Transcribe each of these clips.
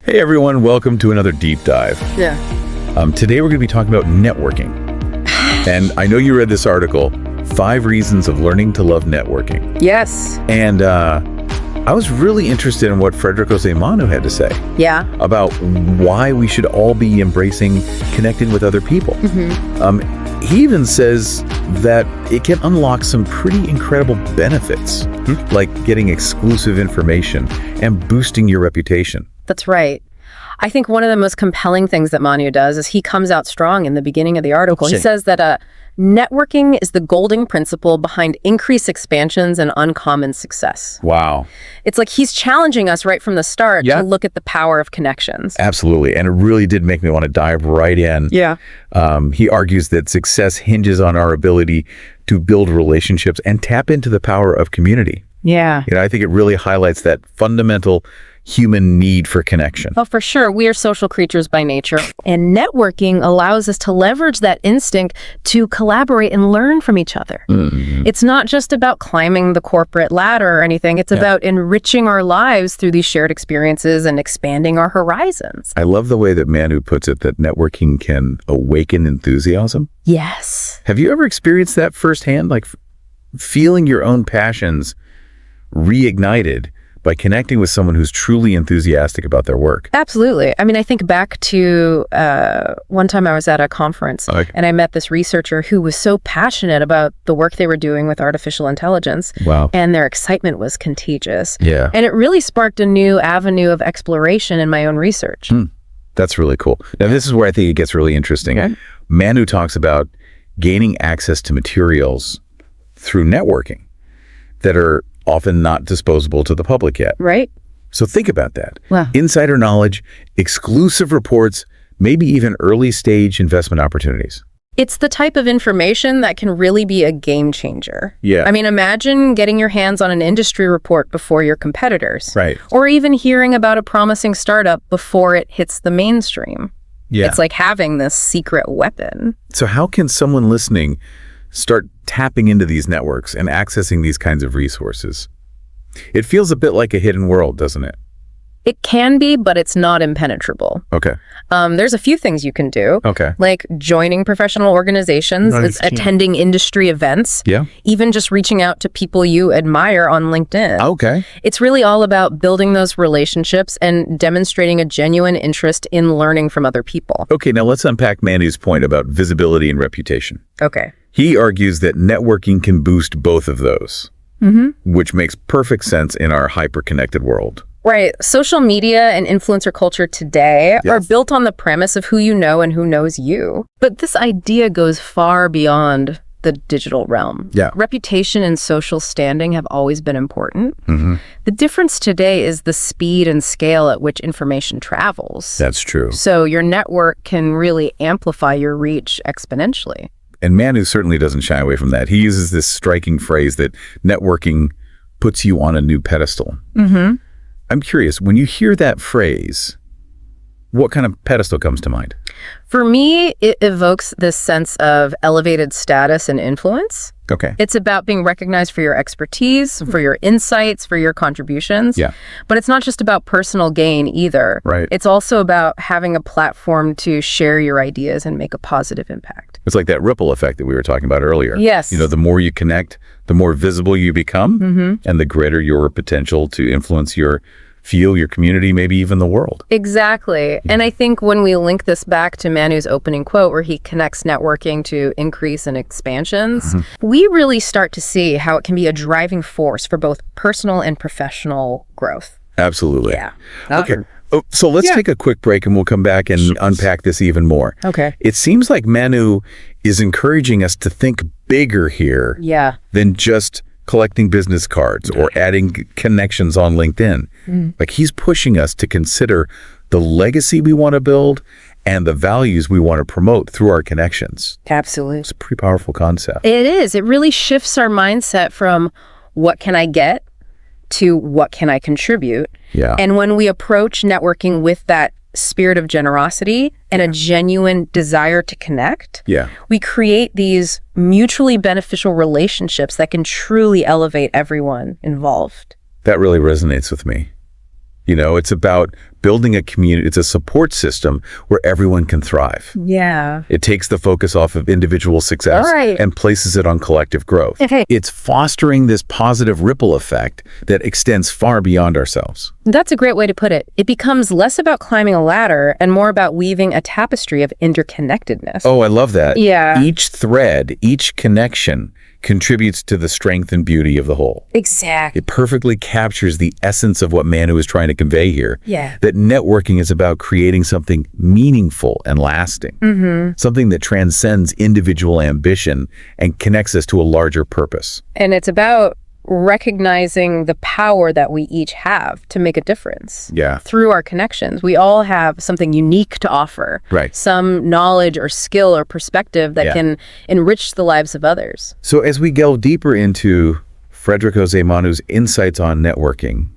Hey everyone, welcome to another deep dive. Yeah. Today we're going to be talking about networking. And I know you read this article, 5 Reasons of Learning to Love Networking. Yes. And I was really interested in what Frederick Osei-Manu had to say. Yeah. About why we should all be embracing connecting with other people. He even says that it can unlock some pretty incredible benefits, like getting exclusive information and boosting your reputation. That's right. I think one of the most compelling things that Manu does is he comes out strong in the beginning of the article. He says that networking is the golden principle behind increased expansions and uncommon success. Wow. It's like he's challenging us right from the start to look at the power of connections. Absolutely. And it really did make me want to dive right in. Yeah. He argues that success hinges on our ability to build relationships and tap into the power of community. Yeah. You know, I think it really highlights that fundamental human need for connection. Oh, for sure. We are social creatures by nature. And networking allows us to leverage that instinct to collaborate and learn from each other. It's not just about climbing the corporate ladder or anything. It's about enriching our lives through these shared experiences and expanding our horizons. I love the way that Manu puts it, that networking can awaken enthusiasm. Yes. Have you ever experienced that firsthand? Like feeling your own passions reignited by connecting with someone who's truly enthusiastic about their work? Absolutely. I mean, I think back to one time I was at a conference and I met this researcher who was so passionate about the work they were doing with artificial intelligence. Wow. And their excitement was contagious. Yeah. And it really sparked a new avenue of exploration in my own research. That's really cool. Now, this is where I think it gets really interesting. Okay. Manu talks about gaining access to materials through networking that are often not disposable to the public yet. Right. So think about that. Wow. Insider knowledge, exclusive reports, maybe even early stage investment opportunities. It's the type of information that can really be a game changer. Yeah. I mean, imagine getting your hands on an industry report before your competitors. Right. Or even hearing about a promising startup before it hits the mainstream. Yeah. It's like having this secret weapon. So how can someone listening start tapping into these networks and accessing these kinds of resources? It feels a bit like a hidden world, doesn't it? It can be, but it's not impenetrable. Okay. There's a few things you can do. Okay. Like joining professional organizations, attending industry events, even just reaching out to people you admire on LinkedIn. Okay. It's really all about building those relationships and demonstrating a genuine interest in learning from other people. Okay, now let's unpack Manu's point about visibility and reputation. Okay. He argues that networking can boost both of those, which makes perfect sense in our hyper-connected world. Right. Social media and influencer culture today are built on the premise of who you know and who knows you. But this idea goes far beyond the digital realm. Yeah. Reputation and social standing have always been important. The difference today is the speed and scale at which information travels. That's true. So your network can really amplify your reach exponentially. And Manu certainly doesn't shy away from that. He uses this striking phrase that networking puts you on a new pedestal. I'm curious, when you hear that phrase, what kind of pedestal comes to mind? For me, it evokes this sense of elevated status and influence. Okay. It's about being recognized for your expertise, for your insights, for your contributions. Yeah. But it's not just about personal gain either. Right. It's also about having a platform to share your ideas and make a positive impact. It's like that ripple effect that we were talking about earlier. Yes. You know, the more you connect, the more visible you become, and the greater your potential to influence your field, your community, maybe even the world. Exactly. And I think when we link this back to Manu's opening quote, where he connects networking to increase and expansions, we really start to see how it can be a driving force for both personal and professional growth. Absolutely. Yeah. Okay. So let's take a quick break and we'll come back and unpack this even more. Okay. It seems like Manu is encouraging us to think bigger here than just collecting business cards or adding connections on LinkedIn. Like he's pushing us to consider the legacy we want to build and the values we want to promote through our connections. Absolutely. It's a pretty powerful concept. It is. It really shifts our mindset from what can I get to what can I contribute. Yeah. And when we approach networking with that spirit of generosity and a genuine desire to connect, we create these mutually beneficial relationships that can truly elevate everyone involved. That really resonates with me. You know, it's about building a community. It's a support system where everyone can thrive. Yeah. It takes the focus off of individual success and places it on collective growth. It's fostering this positive ripple effect that extends far beyond ourselves. That's a great way to put it. It becomes less about climbing a ladder and more about weaving a tapestry of interconnectedness. Oh, I love that. Yeah. Each thread, each connection contributes to the strength and beauty of the whole. Exactly. It perfectly captures the essence of what Manu is trying to convey here. Yeah. That networking is about creating something meaningful and lasting. Something that transcends individual ambition and connects us to a larger purpose. And it's about recognizing the power that we each have to make a difference. Yeah. Through our connections. We all have something unique to offer. Right. Some knowledge or skill or perspective that can enrich the lives of others. So as we delve deeper into Frederick Osei-Manu's insights on networking,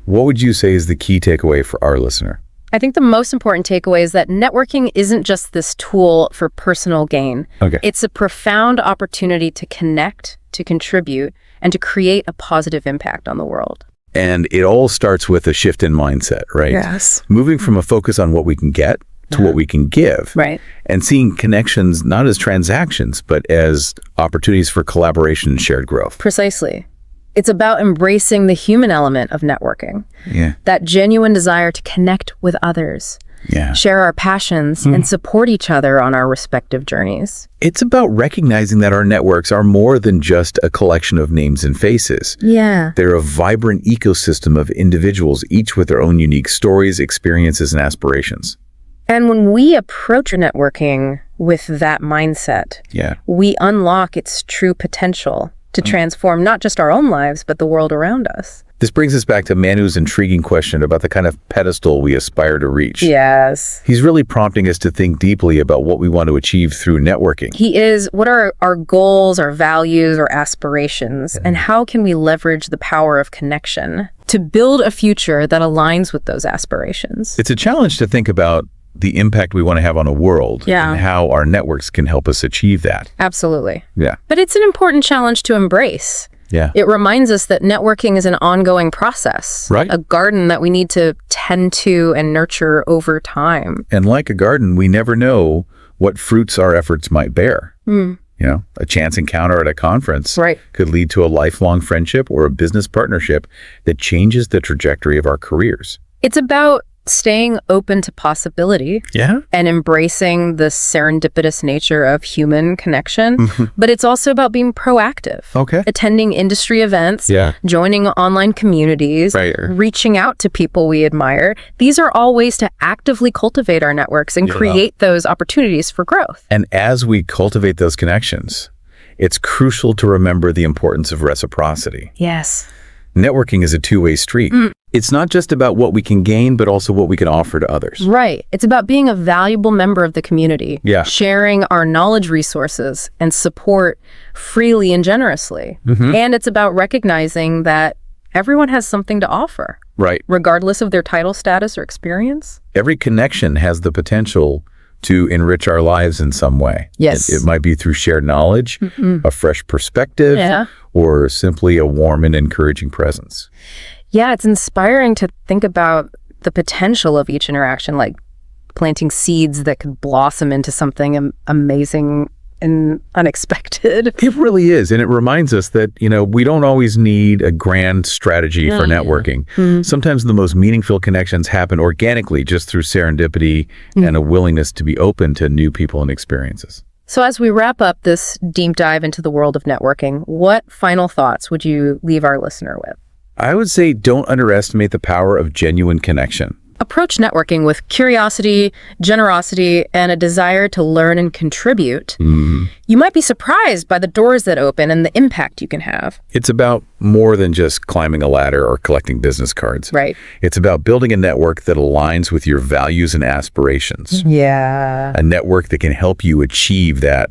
what would you say is the key takeaway for our listener? I think the most important takeaway is that networking isn't just this tool for personal gain. It's a profound opportunity to connect, to contribute, and to create a positive impact on the world. And it all starts with a shift in mindset, right? Yes. Moving from a focus on what we can get to what we can give. Right. And seeing connections not as transactions, but as opportunities for collaboration and shared growth. Precisely. It's about embracing the human element of networking. Yeah. That genuine desire to connect with others. Yeah. Share our passions and support each other on our respective journeys. It's about recognizing that our networks are more than just a collection of names and faces. Yeah. They're a vibrant ecosystem of individuals, each with their own unique stories, experiences, and aspirations. And when we approach networking with that mindset, we unlock its true potential to transform not just our own lives, but the world around us. This brings us back to Manu's intriguing question about the kind of pedestal we aspire to reach. Yes. He's really prompting us to think deeply about what we want to achieve through networking. He is. What are our goals, our values, our aspirations, and how can we leverage the power of connection to build a future that aligns with those aspirations? It's a challenge to think about the impact we want to have on the world and how our networks can help us achieve that. Absolutely. Yeah. But it's an important challenge to embrace. Yeah. It reminds us that networking is an ongoing process, right? A garden that we need to tend to and nurture over time. And like a garden, we never know what fruits our efforts might bear. You know, a chance encounter at a conference could lead to a lifelong friendship or a business partnership that changes the trajectory of our careers. It's about staying open to possibility and embracing the serendipitous nature of human connection. But it's also about being proactive, attending industry events, joining online communities, reaching out to people we admire. These are all ways to actively cultivate our networks and create those opportunities for growth. And as we cultivate those connections, it's crucial to remember the importance of reciprocity. Yes. Networking is a two-way street. It's not just about what we can gain, but also what we can offer to others. Right. It's about being a valuable member of the community, sharing our knowledge resources and support freely and generously. And it's about recognizing that everyone has something to offer, regardless of their title, status, or experience. Every connection has the potential to enrich our lives in some way. Yes. It might be through shared knowledge, a fresh perspective, or simply a warm and encouraging presence. Yeah, it's inspiring to think about the potential of each interaction, like planting seeds that could blossom into something amazing and unexpected. It really is. And it reminds us that, you know, we don't always need a grand strategy for networking. Sometimes the most meaningful connections happen organically just through serendipity and a willingness to be open to new people and experiences. So as we wrap up this deep dive into the world of networking, what final thoughts would you leave our listener with? I would say don't underestimate the power of genuine connection. Approach networking with curiosity, generosity, and a desire to learn and contribute. You might be surprised by the doors that open and the impact you can have. It's about more than just climbing a ladder or collecting business cards. Right. It's about building a network that aligns with your values and aspirations. Yeah. A network that can help you achieve that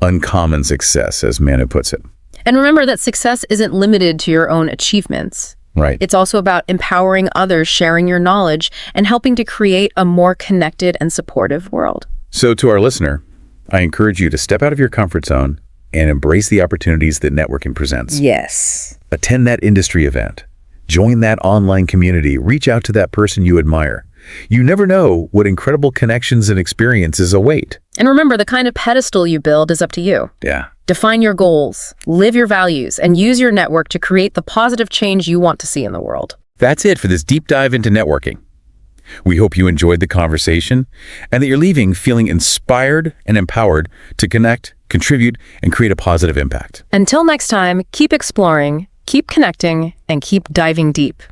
uncommon success, as Manu puts it. And remember that success isn't limited to your own achievements. Right. It's also about empowering others, sharing your knowledge, and helping to create a more connected and supportive world. So to our listener, I encourage you to step out of your comfort zone and embrace the opportunities that networking presents. Yes. Attend that industry event. Join that online community. Reach out to that person you admire. You never know what incredible connections and experiences await. And remember, the kind of pedestal you build is up to you. Yeah. Define your goals, live your values, and use your network to create the positive change you want to see in the world. That's it for this deep dive into networking. We hope you enjoyed the conversation and that you're leaving feeling inspired and empowered to connect, contribute, and create a positive impact. Until next time, keep exploring, keep connecting, and keep diving deep.